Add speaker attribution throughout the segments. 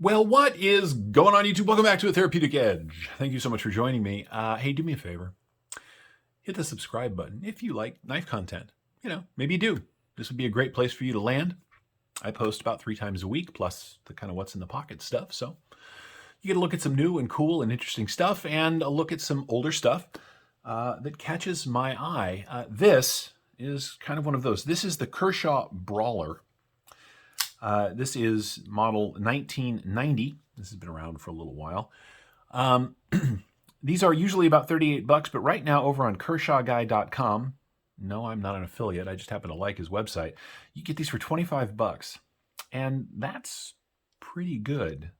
Speaker 1: Well, what is going on, YouTube? Welcome back to A Therapeutic Edge. Thank you so much for joining me. Hey, do me a favor. Hit the subscribe button if you like knife content. Maybe you do. This would be a great place for you to land. I post about 3 times a week, plus the kind of what's in the pocket stuff. So you get a look at some new and cool and interesting stuff and a look at some older stuff that catches my eye. This is kind of one of those. This is the Kershaw Brawler. This is model 1990. This has been around for a little while. These are usually about $38, but right now over on KershawGuy.com, no, I'm not an affiliate. I just happen to like his website. You get these for $25, and that's pretty good.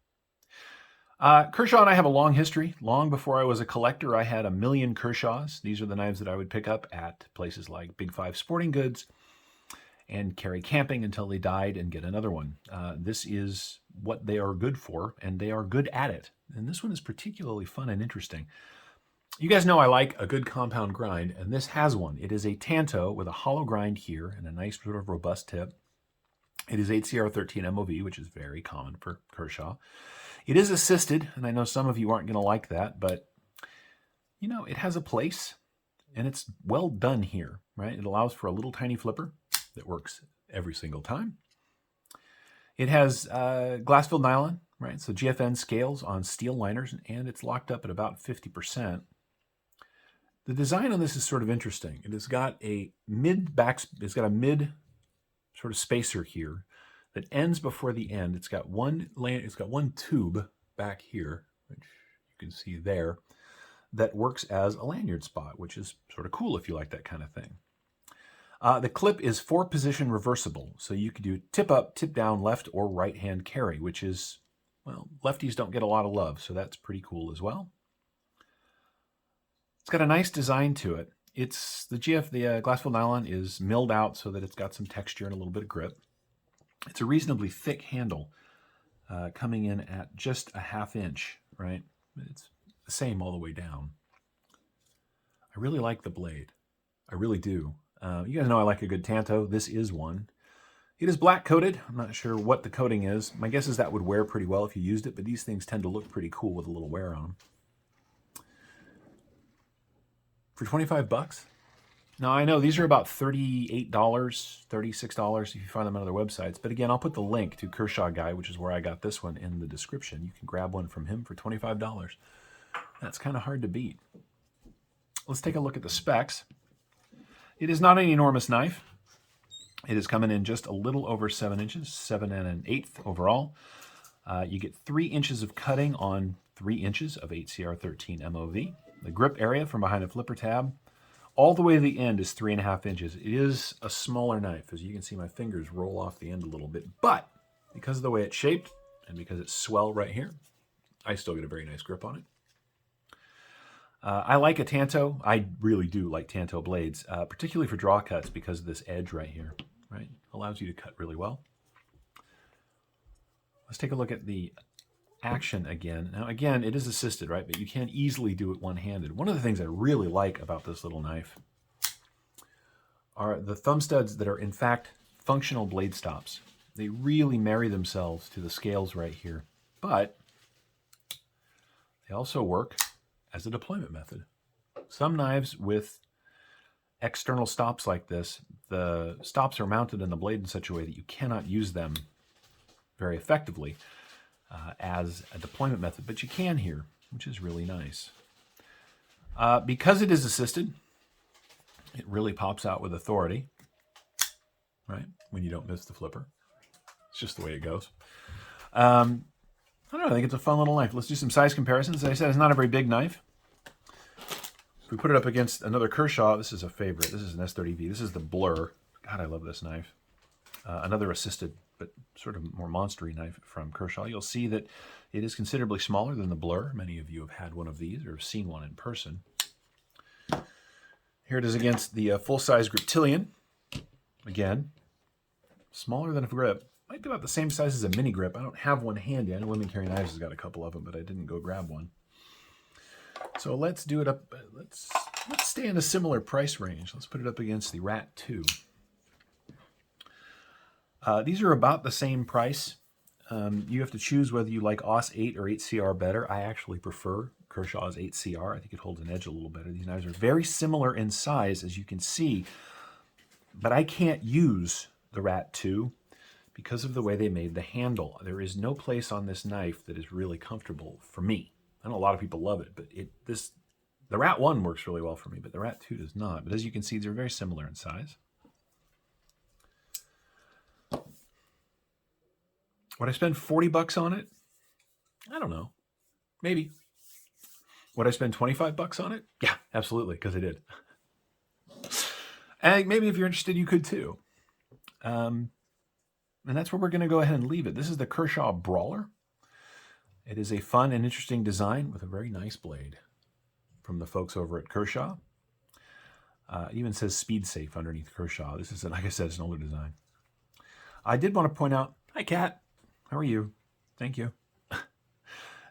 Speaker 1: Kershaw and I have a long history. Long before I was a collector, I had a million Kershaws. These are the knives that I would pick up at places like Big 5 Sporting Goods and carry camping until they died and get another one. This is what they are good for, and they are good at it. And this one is particularly fun and interesting. You guys know I like a good compound grind, and this has one. It is a Tanto with a hollow grind here and a nice sort of robust tip. It is 8CR13 MOV, which is very common for Kershaw. It is assisted, and I know some of you aren't going to like that, but it has a place, and it's well done here, right? It allows for a little tiny flipper that works every single time. It has glass-filled nylon, right? So GFN scales on steel liners, and it's locked up at about 50%. The design on this is sort of interesting. It has got a mid sort of spacer here that ends before the end. It's got one tube back here, which you can see there, that works as a lanyard spot, which is sort of cool if you like that kind of thing. The clip is 4-position reversible, so you can do tip up, tip down, left or right hand carry, which is, well, lefties don't get a lot of love, so that's pretty cool as well. It's got a nice design to it. The glass-filled nylon is milled out so that it's got some texture and a little bit of grip. It's a reasonably thick handle, coming in at just a 1/2 inch, right? It's the same all the way down. I really like the blade. I really do. You guys know I like a good Tanto. This is one. It is black coated. I'm not sure what the coating is. My guess is that would wear pretty well if you used it, but these things tend to look pretty cool with a little wear on them. For $25? Now, I know these are about $38, $36 if you find them on other websites. But again, I'll put the link to Kershaw Guy, which is where I got this one, in the description. You can grab one from him for $25. That's kind of hard to beat. Let's take a look at the specs. It is not an enormous knife. It is coming in just a little over 7 inches, 7 1/8 overall. You get 3 inches of cutting on 3 inches of 8CR13 MOV. The grip area from behind a flipper tab all the way to the end is 3.5 inches. It is a smaller knife. As you can see, my fingers roll off the end a little bit, but because of the way it's shaped and because it's swell right here, I still get a very nice grip on it. I like a Tanto. I really do like Tanto blades, particularly for draw cuts because of this edge right here, right? Allows you to cut really well. Let's take a look at the action again. Now, again, it is assisted, right? But you can easily do it one-handed. One of the things I really like about this little knife are the thumb studs that are, in fact, functional blade stops. They really marry themselves to the scales right here. But they also work as a deployment method. Some knives with external stops like this, the stops are mounted in the blade in such a way that you cannot use them very effectively as a deployment method, but you can here, which is really nice. Because it is assisted, it really pops out with authority, right? When you don't miss the flipper. It's just the way it goes. I don't know, I think it's a fun little knife. Let's do some size comparisons. As I said, it's not a very big knife. If we put it up against another Kershaw, this is a favorite. This is an S30V. This is the Blur. God, I love this knife. Another assisted, but sort of more monstery knife from Kershaw. You'll see that it is considerably smaller than the Blur. Many of you have had one of these or have seen one in person. Here it is against the full-size Griptilian. Again, smaller than a grip. Might be about the same size as a mini grip. I don't have one handy. I know Women Carry Knives has got a couple of them, but I didn't go grab one. So let's do it up. Let's stay in a similar price range. Let's put it up against the Rat 2. These are about the same price. You have to choose whether you like Aus 8 or 8CR better. I actually prefer Kershaw's 8CR. I think it holds an edge a little better. These knives are very similar in size, as you can see, but I can't use the Rat 2 because of the way they made the handle. There is no place on this knife that is really comfortable for me. I know a lot of people love it, but the Rat 1 works really well for me, but the Rat 2 does not. But as you can see, they're very similar in size. Would I spend 40 bucks on it? I don't know. Maybe. Would I spend 25 bucks on it? Yeah, absolutely, because I did. And maybe if you're interested, you could too. And that's where we're going to go ahead and leave it. This is the Kershaw Brawler. It is a fun and interesting design with a very nice blade from the folks over at Kershaw. It even says Speed Safe underneath Kershaw. This is, like I said, it's an older design. I did want to point out, hi Kat, how are you? Thank you.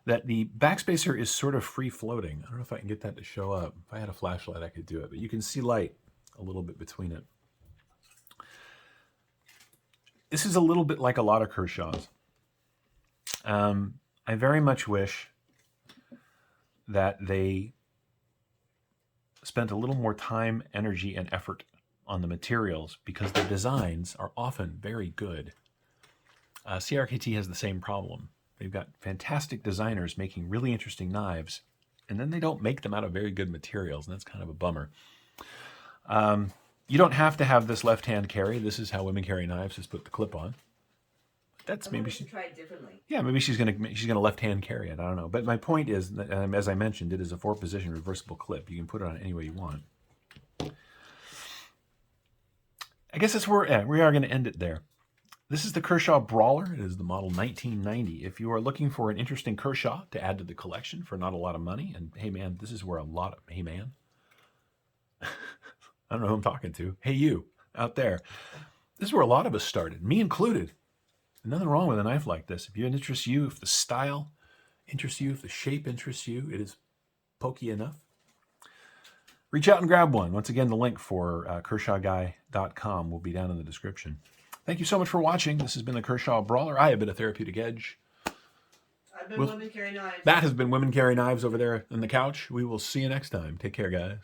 Speaker 1: That the backspacer is sort of free floating. I don't know if I can get that to show up. If I had a flashlight, I could do it, but you can see light a little bit between it. This is a little bit like a lot of Kershaws. I very much wish that they spent a little more time, energy, and effort on the materials because their designs are often very good. CRKT has the same problem. They've got fantastic designers making really interesting knives, and then they don't make them out of very good materials, and that's kind of a bummer. You don't have to have this left-hand carry. This is how women carry knives, just put the clip on. That's maybe she
Speaker 2: try it differently.
Speaker 1: Yeah, maybe she's gonna left-hand carry it. I don't know. But my point is, as I mentioned, it is a 4-position reversible clip. You can put it on any way you want. I guess that's where we are going to end it there. This is the Kershaw Brawler. It is the model 1990. If you are looking for an interesting Kershaw to add to the collection for not a lot of money, and hey man, this is where a lot of, hey man, I don't know who I'm talking to. Hey you, out there. This is where a lot of us started, me included. Nothing wrong with a knife like this. If it interests you, if the style interests you, if the shape interests you, it is pokey enough. Reach out and grab one. Once again, the link for KershawGuy.com will be down in the description. Thank you so much for watching. This has been the Kershaw Brawler. I have been a Therapeutic Edge.
Speaker 2: I've been Women Carry Knives.
Speaker 1: That has been Women Carry Knives over there on the couch. We will see you next time. Take care, guys.